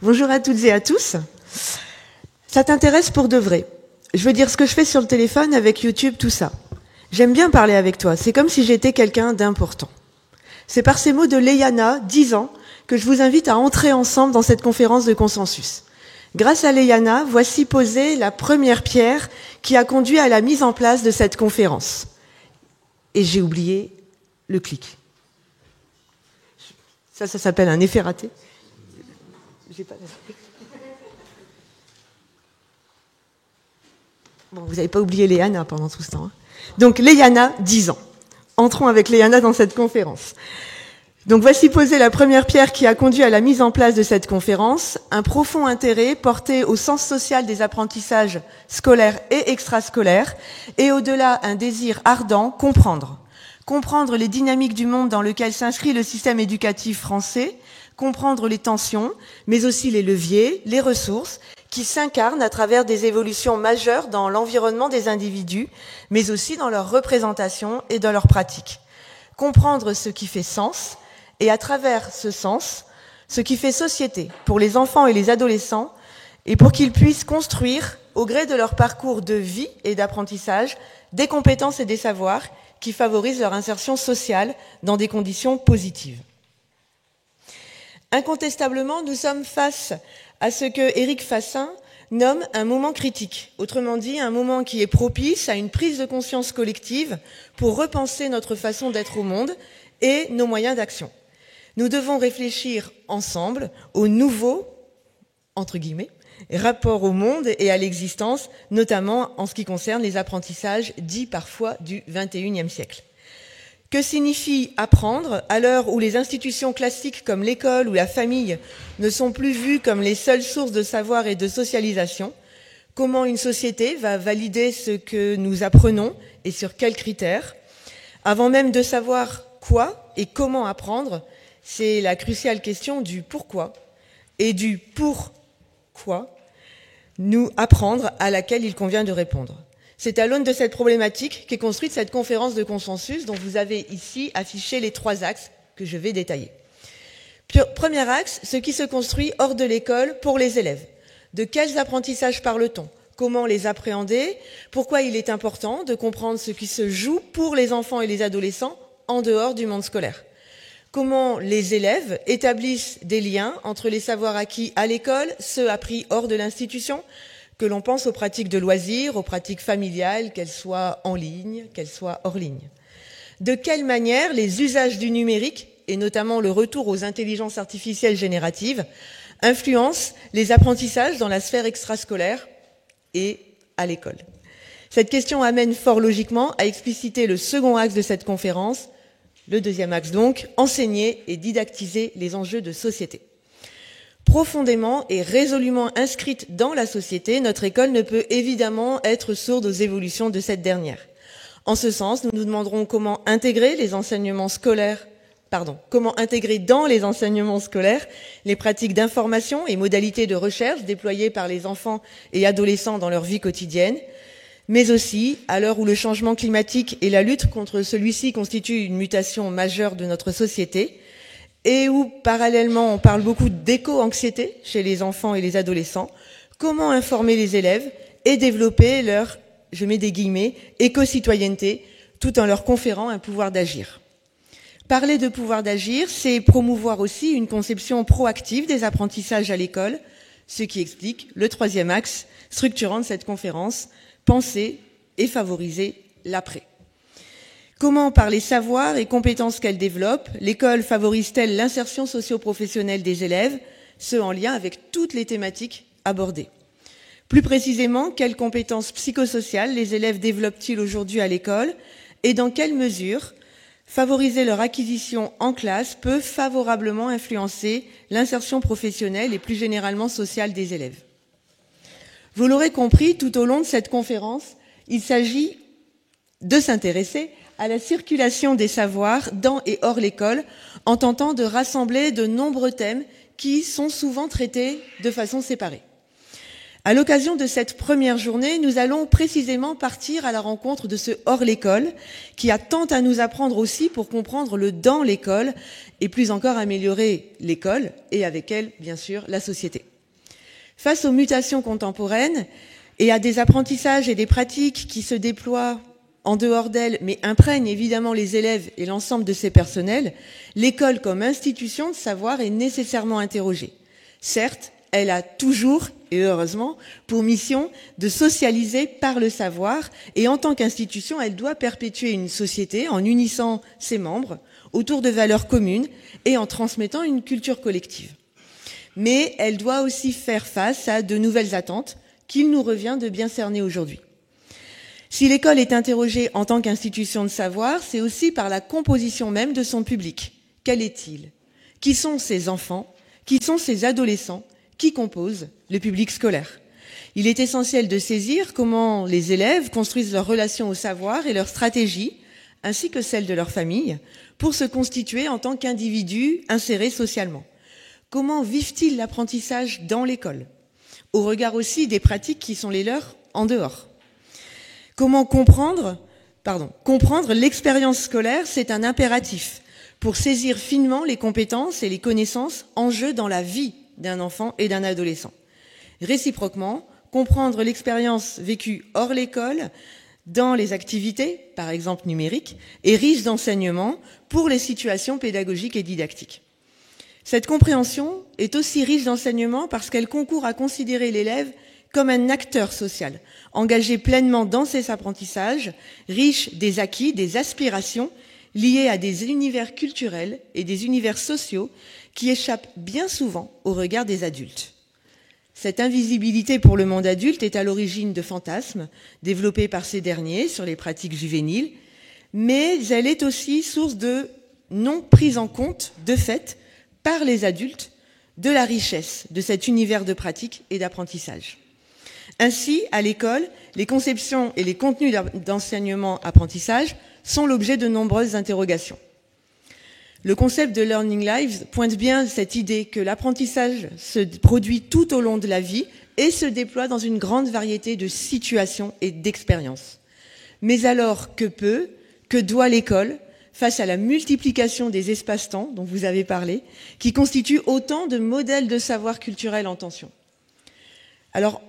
Bonjour à toutes et à tous. Ça t'intéresse pour de vrai. Je veux dire ce que je fais sur le téléphone, avec YouTube, tout ça. J'aime bien parler avec toi. C'est comme si j'étais quelqu'un d'important. C'est par ces mots de Léana, 10 ans, que je vous invite à entrer ensemble dans cette conférence de consensus. Grâce à Léana, voici posée la première pierre qui a conduit à la mise en place de cette conférence. Et j'ai oublié le clic. Ça s'appelle un effet raté. J'ai pas... Bon, vous n'avez pas oublié Léana pendant tout ce temps. Hein. Donc, Léana, 10 ans. Entrons avec Léana dans cette conférence. Donc, voici posée la première pierre qui a conduit à la mise en place de cette conférence. Un profond intérêt porté au sens social des apprentissages scolaires et extrascolaires. Et au-delà, un désir ardent, comprendre. Comprendre les dynamiques du monde dans lequel s'inscrit le système éducatif français, comprendre les tensions, mais aussi les leviers, les ressources, qui s'incarnent à travers des évolutions majeures dans l'environnement des individus, mais aussi dans leur représentation et dans leur pratique. Comprendre ce qui fait sens, et à travers ce sens, ce qui fait société pour les enfants et les adolescents, et pour qu'ils puissent construire, au gré de leur parcours de vie et d'apprentissage, des compétences et des savoirs qui favorisent leur insertion sociale dans des conditions positives. Incontestablement, nous sommes face à ce que Éric Fassin nomme un moment critique, autrement dit un moment qui est propice à une prise de conscience collective pour repenser notre façon d'être au monde et nos moyens d'action. Nous devons réfléchir ensemble au nouveau, entre guillemets, rapport au monde et à l'existence, notamment en ce qui concerne les apprentissages dits parfois du XXIe siècle. Que signifie apprendre à l'heure où les institutions classiques comme l'école ou la famille ne sont plus vues comme les seules sources de savoir et de socialisation? Comment une société va valider ce que nous apprenons et sur quels critères? Avant même de savoir quoi et comment apprendre, c'est la cruciale question du pourquoi et du pourquoi nous apprendre à laquelle il convient de répondre. C'est à l'aune de cette problématique qu'est construite cette conférence de consensus dont vous avez ici affiché les 3 axes que je vais détailler. Premier axe, ce qui se construit hors de l'école pour les élèves. De quels apprentissages parle-t-on? Comment les appréhender? Pourquoi il est important de comprendre ce qui se joue pour les enfants et les adolescents en dehors du monde scolaire? Comment les élèves établissent des liens entre les savoirs acquis à l'école, ceux appris hors de l'institution, que l'on pense aux pratiques de loisirs, aux pratiques familiales, qu'elles soient en ligne, qu'elles soient hors ligne. De quelle manière les usages du numérique, et notamment le retour aux intelligences artificielles génératives, influencent les apprentissages dans la sphère extrascolaire et à l'école? Cette question amène fort logiquement à expliciter le second axe de cette conférence, le deuxième axe donc, enseigner et didactiser les enjeux de société. Profondément et résolument inscrite dans la société, notre école ne peut évidemment être sourde aux évolutions de cette dernière. En ce sens, nous nous demanderons comment intégrer dans les enseignements scolaires les pratiques d'information et modalités de recherche déployées par les enfants et adolescents dans leur vie quotidienne, mais aussi, à l'heure où le changement climatique et la lutte contre celui-ci constituent une mutation majeure de notre société, et où, parallèlement, on parle beaucoup d'éco-anxiété chez les enfants et les adolescents, comment informer les élèves et développer leur, je mets des guillemets, éco-citoyenneté, tout en leur conférant un pouvoir d'agir. Parler de pouvoir d'agir, c'est promouvoir aussi une conception proactive des apprentissages à l'école, ce qui explique le troisième axe structurant de cette conférence, penser et favoriser l'après. Comment, par les savoirs et compétences qu'elle développe, l'école favorise-t-elle l'insertion socio-professionnelle des élèves, ce en lien avec toutes les thématiques abordées? Plus précisément, quelles compétences psychosociales les élèves développent-ils aujourd'hui à l'école et dans quelle mesure favoriser leur acquisition en classe peut favorablement influencer l'insertion professionnelle et plus généralement sociale des élèves? Vous l'aurez compris, tout au long de cette conférence, il s'agit de s'intéresser à la circulation des savoirs dans et hors l'école, en tentant de rassembler de nombreux thèmes qui sont souvent traités de façon séparée. À l'occasion de cette première journée, nous allons précisément partir à la rencontre de ce hors l'école qui a tant à nous apprendre aussi pour comprendre le dans l'école et plus encore améliorer l'école et avec elle, bien sûr, la société. Face aux mutations contemporaines et à des apprentissages et des pratiques qui se déploient en dehors d'elle, mais imprègnent évidemment les élèves et l'ensemble de ses personnels, l'école comme institution de savoir est nécessairement interrogée. Certes, elle a toujours, et heureusement, pour mission de socialiser par le savoir et en tant qu'institution, elle doit perpétuer une société en unissant ses membres autour de valeurs communes et en transmettant une culture collective. Mais elle doit aussi faire face à de nouvelles attentes qu'il nous revient de bien cerner aujourd'hui. Si l'école est interrogée en tant qu'institution de savoir, c'est aussi par la composition même de son public. Quel est-il? Qui sont ses enfants? Qui sont ses adolescents? Qui compose le public scolaire? Il est essentiel de saisir comment les élèves construisent leur relation au savoir et leur stratégie, ainsi que celle de leur famille, pour se constituer en tant qu'individus insérés socialement. Comment vivent-ils l'apprentissage dans l'école, au regard aussi des pratiques qui sont les leurs en dehors? Comment comprendre l'expérience scolaire, c'est un impératif pour saisir finement les compétences et les connaissances en jeu dans la vie d'un enfant et d'un adolescent. Réciproquement, comprendre l'expérience vécue hors l'école, dans les activités, par exemple numériques, est riche d'enseignements pour les situations pédagogiques et didactiques. Cette compréhension est aussi riche d'enseignements parce qu'elle concourt à considérer l'élève comme un acteur social, engagé pleinement dans ses apprentissages, riche des acquis, des aspirations, liées à des univers culturels et des univers sociaux qui échappent bien souvent au regard des adultes. Cette invisibilité pour le monde adulte est à l'origine de fantasmes développés par ces derniers sur les pratiques juvéniles, mais elle est aussi source de non prise en compte, de fait, par les adultes, de la richesse de cet univers de pratiques et d'apprentissage. Ainsi, à l'école, les conceptions et les contenus d'enseignement-apprentissage sont l'objet de nombreuses interrogations. Le concept de Learning Lives pointe bien cette idée que l'apprentissage se produit tout au long de la vie et se déploie dans une grande variété de situations et d'expériences. Mais alors, que doit l'école face à la multiplication des espaces-temps dont vous avez parlé, qui constituent autant de modèles de savoir culturel en tension? Alors,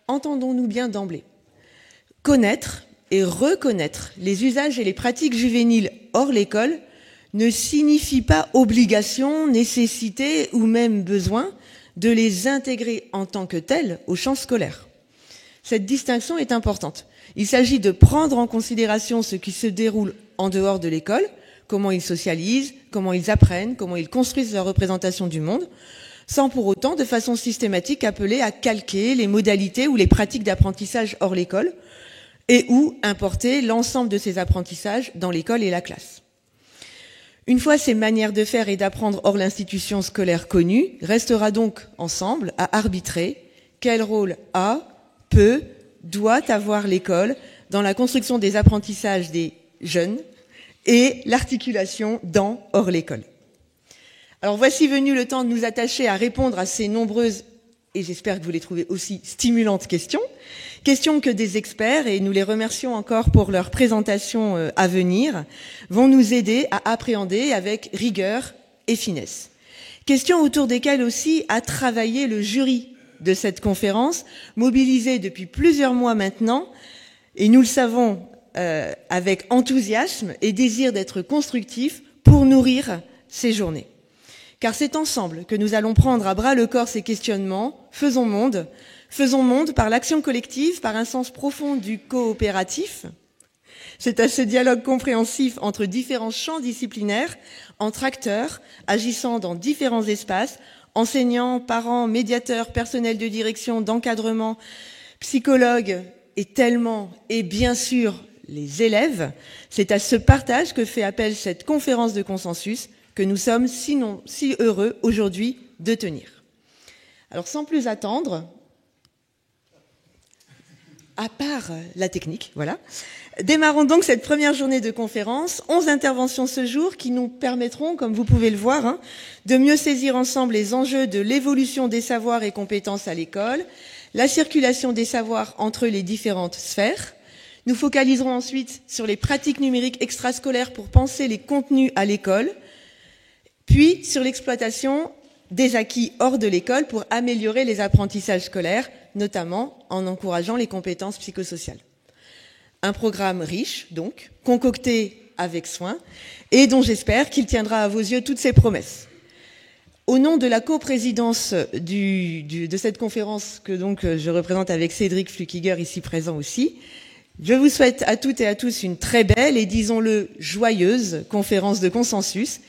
entendons-nous bien d'emblée. Connaître et reconnaître les usages et les pratiques juvéniles hors l'école ne signifie pas obligation, nécessité ou même besoin de les intégrer en tant que tels au champ scolaire. Cette distinction est importante. Il s'agit de prendre en considération ce qui se déroule en dehors de l'école, comment ils socialisent, comment ils apprennent, comment ils construisent leur représentation du monde, sans pour autant, de façon systématique, appeler à calquer les modalités ou les pratiques d'apprentissage hors l'école et ou importer l'ensemble de ces apprentissages dans l'école et la classe. Une fois ces manières de faire et d'apprendre hors l'institution scolaire connue, restera donc ensemble à arbitrer quel rôle doit avoir l'école dans la construction des apprentissages des jeunes et l'articulation dans hors l'école. Alors voici venu le temps de nous attacher à répondre à ces nombreuses, et j'espère que vous les trouvez aussi stimulantes questions que des experts, et nous les remercions encore pour leur présentation à venir, vont nous aider à appréhender avec rigueur et finesse. Questions autour desquelles aussi a travaillé le jury de cette conférence, mobilisé depuis plusieurs mois maintenant, et nous le savons avec enthousiasme et désir d'être constructif pour nourrir ces journées. Car c'est ensemble que nous allons prendre à bras le corps ces questionnements. Faisons monde par l'action collective, par un sens profond du coopératif. C'est à ce dialogue compréhensif entre différents champs disciplinaires, entre acteurs, agissant dans différents espaces, enseignants, parents, médiateurs, personnels de direction, d'encadrement, psychologues et bien sûr les élèves. C'est à ce partage que fait appel cette conférence de consensus que nous sommes si heureux aujourd'hui de tenir. Alors sans plus attendre, à part la technique, voilà, démarrons donc cette première journée de conférence. 11 interventions ce jour qui nous permettront, comme vous pouvez le voir, de mieux saisir ensemble les enjeux de l'évolution des savoirs et compétences à l'école, la circulation des savoirs entre les différentes sphères. Nous focaliserons ensuite sur les pratiques numériques extrascolaires pour penser les contenus à l'école, puis sur l'exploitation des acquis hors de l'école pour améliorer les apprentissages scolaires, notamment en encourageant les compétences psychosociales. Un programme riche, donc, concocté avec soin, et dont j'espère qu'il tiendra à vos yeux toutes ses promesses. Au nom de la coprésidence de cette conférence que donc je représente avec Cédric Flukiger, ici présent aussi, je vous souhaite à toutes et à tous une très belle et, disons-le, joyeuse conférence de consensus,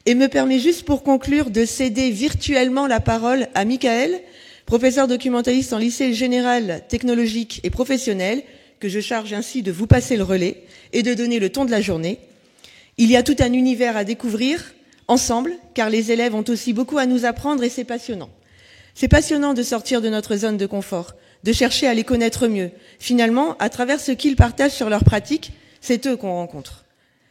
et me permet juste pour conclure de céder virtuellement la parole à Michael, professeur documentaliste en lycée général technologique et professionnel, que je charge ainsi de vous passer le relais et de donner le ton de la journée. Il y a tout un univers à découvrir ensemble, car les élèves ont aussi beaucoup à nous apprendre et c'est passionnant. C'est passionnant de sortir de notre zone de confort, de chercher à les connaître mieux. Finalement, à travers ce qu'ils partagent sur leurs pratiques, c'est eux qu'on rencontre.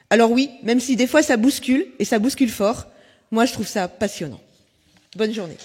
Alors oui, même si des fois ça bouscule, et ça bouscule fort, moi je trouve ça passionnant. Bonne journée.